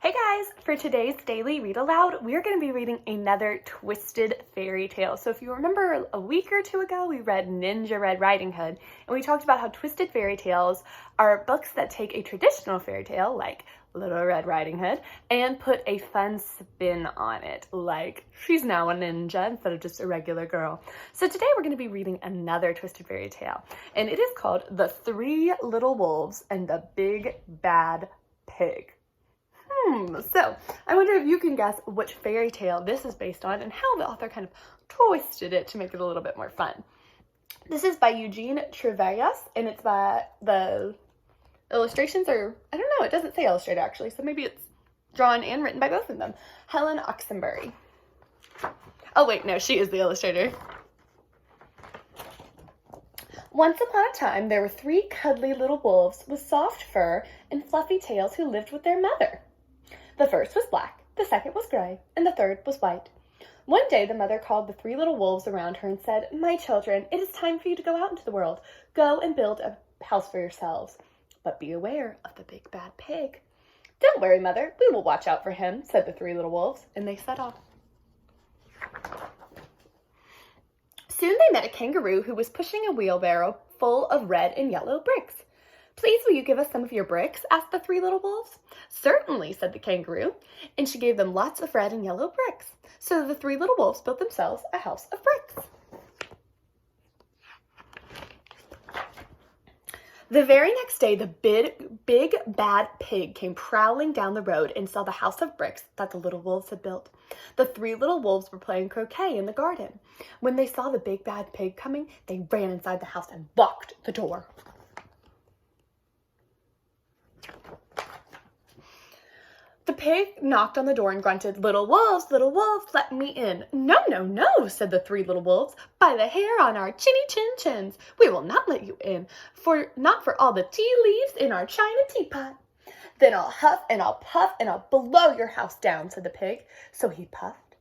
Hey guys, for today's daily read aloud, we're going to be reading another twisted fairy tale. So if you remember a week or two ago, we read Ninja Red Riding Hood, and we talked about how twisted fairy tales are books that take a traditional fairy tale, like Little Red Riding Hood, and put a fun spin on it, like she's now a ninja instead of just a regular girl. So today we're going to be reading another twisted fairy tale, and it is called The Three Little Wolves and the Big Bad Pig. So I wonder if you can guess which fairy tale this is based on and how the author kind of twisted it to make it a little bit more fun. This is by Eugene Trivizas, and it's by the illustrations are, I don't know, it doesn't say Illustrator actually, so maybe it's drawn and written by both of them. Helen Oxenbury. Oh wait, no, she is the illustrator. Once upon a time, there were three cuddly little wolves with soft fur and fluffy tails who lived with their mother. The first was black, the second was gray, and the third was white. One day, the mother called the three little wolves around her and said, "My children, it is time for you to go out into the world. Go and build a house for yourselves. But be aware of the big bad pig." "Don't worry, Mother, we will watch out for him," said the three little wolves, and they set off. Soon they met a kangaroo who was pushing a wheelbarrow full of red and yellow bricks. "Please, will you give us some of your bricks?" asked the three little wolves. "Certainly," said the kangaroo, and she gave them lots of red and yellow bricks. So the three little wolves built themselves a house of bricks. The very next day, the big bad pig came prowling down the road and saw the house of bricks that the little wolves had built. The three little wolves were playing croquet in the garden. When they saw the big bad pig coming, they ran inside the house and locked the door. The pig knocked on the door and grunted, little wolves, let me in." "No, no, no," said the three little wolves. "By the hair on our chinny chin chins, we will not let you in, not for all the tea leaves in our china teapot." "Then I'll huff and I'll puff and I'll blow your house down," said the pig. So he puffed,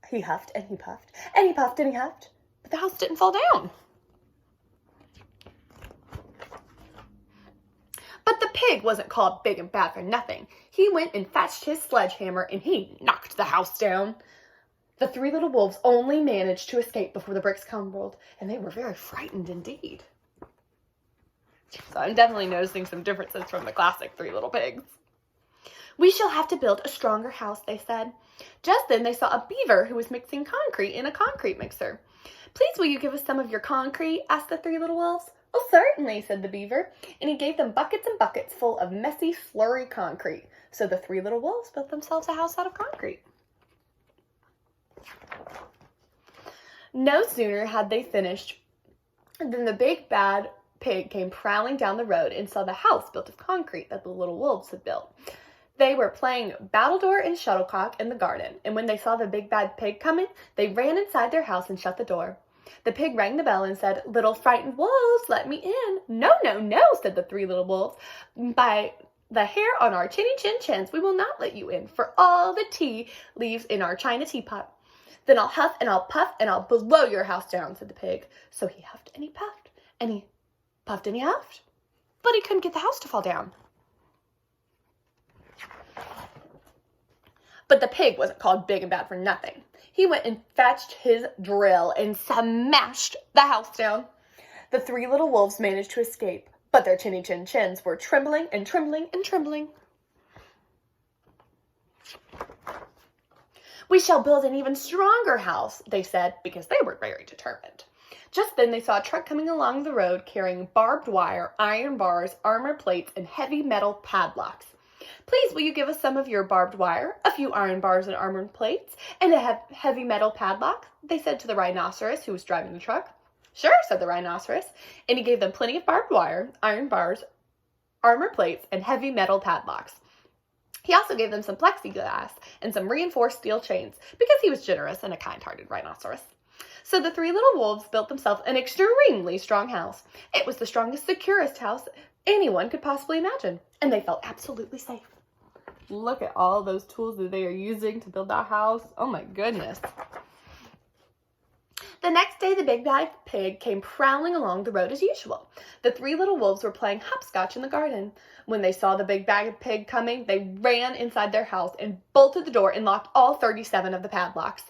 he huffed and he puffed, and he puffed and he huffed, but the house didn't fall down. But the pig wasn't called big and bad for nothing. He went and fetched his sledgehammer and he knocked the house down. The three little wolves only managed to escape before the bricks crumbled, and they were very frightened indeed. So I'm definitely noticing some differences from the classic Three Little Pigs. "We shall have to build a stronger house," they said. Just then they saw a beaver who was mixing concrete in a concrete mixer. "Please, will you give us some of your concrete?" asked the three little wolves. "Oh, certainly," said the beaver, and he gave them buckets and buckets full of messy, slurry concrete. So the three little wolves built themselves a house out of concrete. No sooner had they finished than the big bad pig came prowling down the road and saw the house built of concrete that the little wolves had built. They were playing battledore and shuttlecock in the garden, and when they saw the big bad pig coming, they ran inside their house and shut the door. The pig rang the bell and said, "Little frightened wolves, let me in." "No, no, no," said the three little wolves. "By the hair on our chinny chin chins, we will not let you in for all the tea leaves in our china teapot." "Then I'll huff and I'll puff and I'll blow your house down," said the pig. So he huffed and he puffed and he puffed and he huffed, but he couldn't get the house to fall down. But the pig wasn't called big and bad for nothing. He went and fetched his drill and smashed the house down. The three little wolves managed to escape, but their chinny chin chins were trembling and trembling and trembling. "We shall build an even stronger house," they said, because they were very determined. Just then they saw a truck coming along the road carrying barbed wire, iron bars, armor plates, and heavy metal padlocks. "Please, will you give us some of your barbed wire, a few iron bars and armor plates, and a heavy metal padlock?" they said to the rhinoceros who was driving the truck. "Sure," said the rhinoceros, and he gave them plenty of barbed wire, iron bars, armor plates, and heavy metal padlocks. He also gave them some plexiglass and some reinforced steel chains because he was generous and a kind-hearted rhinoceros. So the three little wolves built themselves an extremely strong house. It was the strongest, securest house anyone could possibly imagine, and they felt absolutely safe. Look at all those tools that they are using to build that house. Oh my goodness. The next day, the big bad pig came prowling along the road as usual. The three little wolves were playing hopscotch in the garden. When they saw the big bad pig coming, they ran inside their house and bolted the door and locked all 37 of the padlocks.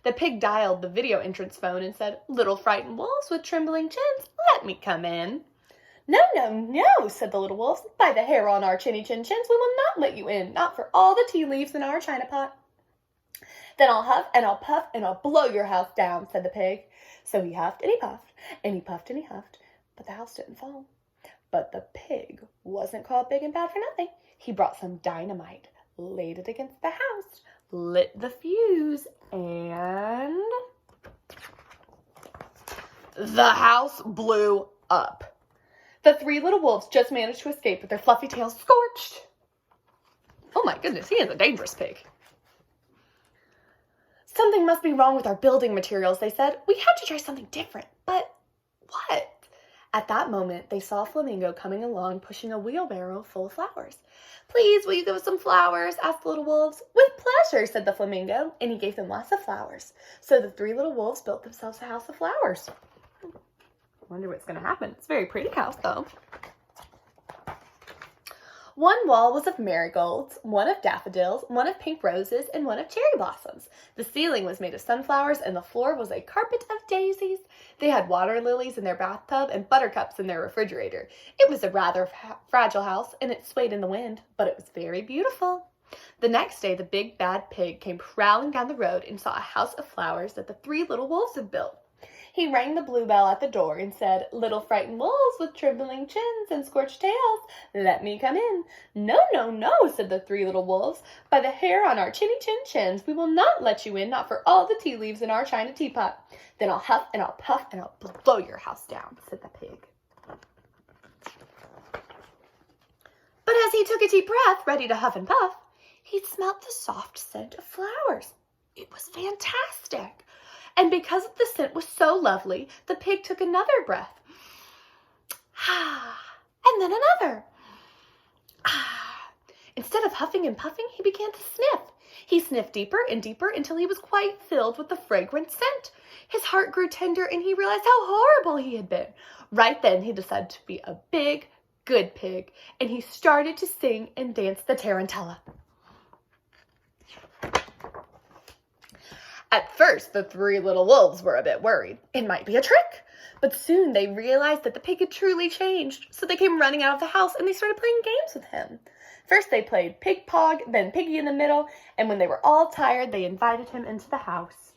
The pig dialed the video entrance phone and said, "Little frightened wolves with trembling chins, let me come in." "No, no, no," said the little wolves. "By the hair on our chinny chin chins, we will not let you in, not for all the tea leaves in our china pot." "Then I'll huff and I'll puff and I'll blow your house down," said the pig. So he huffed and he puffed and he puffed and he huffed, but the house didn't fall. But the pig wasn't called big and bad for nothing. He brought some dynamite, laid it against the house, lit the fuse, and the house blew up. The three little wolves just managed to escape with their fluffy tails scorched. Oh my goodness, he is a dangerous pig. "Something must be wrong with our building materials," they said. "We have to try something different." But what? At that moment, they saw a flamingo coming along, pushing a wheelbarrow full of flowers. "Please, will you give us some flowers?" asked the little wolves. "With pleasure," said the flamingo, and he gave them lots of flowers. So the three little wolves built themselves a house of flowers. I wonder what's going to happen. It's a very pretty house, though. One wall was of marigolds, one of daffodils, one of pink roses, and one of cherry blossoms. The ceiling was made of sunflowers, and the floor was a carpet of daisies. They had water lilies in their bathtub and buttercups in their refrigerator. It was a rather fragile house, and it swayed in the wind, but it was very beautiful. The next day, the big bad pig came prowling down the road and saw a house of flowers that the three little wolves had built. He rang the bluebell at the door and said, "Little frightened wolves with trembling chins and scorched tails, let me come in." "No, no, no," said the three little wolves. "By the hair on our chinny chin chins, we will not let you in, not for all the tea leaves in our china teapot." "Then I'll huff and I'll puff and I'll blow your house down," said the pig. But as he took a deep breath, ready to huff and puff, he smelt the soft scent of flowers. It was fantastic. And because the scent was so lovely, the pig took another breath. And then another. Instead of huffing and puffing, he began to sniff. He sniffed deeper and deeper until he was quite filled with the fragrant scent. His heart grew tender and he realized how horrible he had been. Right then, he decided to be a big, good pig, and he started to sing and dance the tarantella. At first, the three little wolves were a bit worried. It might be a trick. But soon they realized that the pig had truly changed, so they came running out of the house and they started playing games with him. First they played Pig Pog, then Piggy in the Middle, and when they were all tired, they invited him into the house.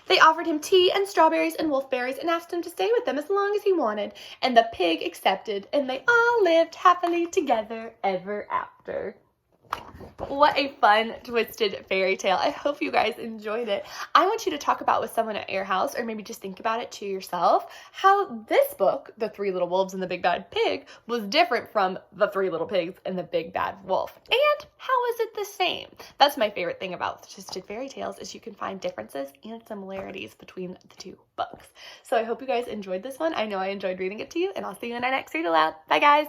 They offered him tea and strawberries and wolfberries and asked him to stay with them as long as he wanted, and the pig accepted, and they all lived happily together ever after. What a fun, twisted fairy tale. I hope you guys enjoyed it. I want you to talk about with someone at your house, or maybe just think about it to yourself, how this book, The Three Little Wolves and the Big Bad Pig, was different from The Three Little Pigs and the Big Bad Wolf. And how is it the same? That's my favorite thing about twisted fairy tales, is you can find differences and similarities between the two books. So I hope you guys enjoyed this one. I know I enjoyed reading it to you, and I'll see you in our next Read Aloud. Bye, guys.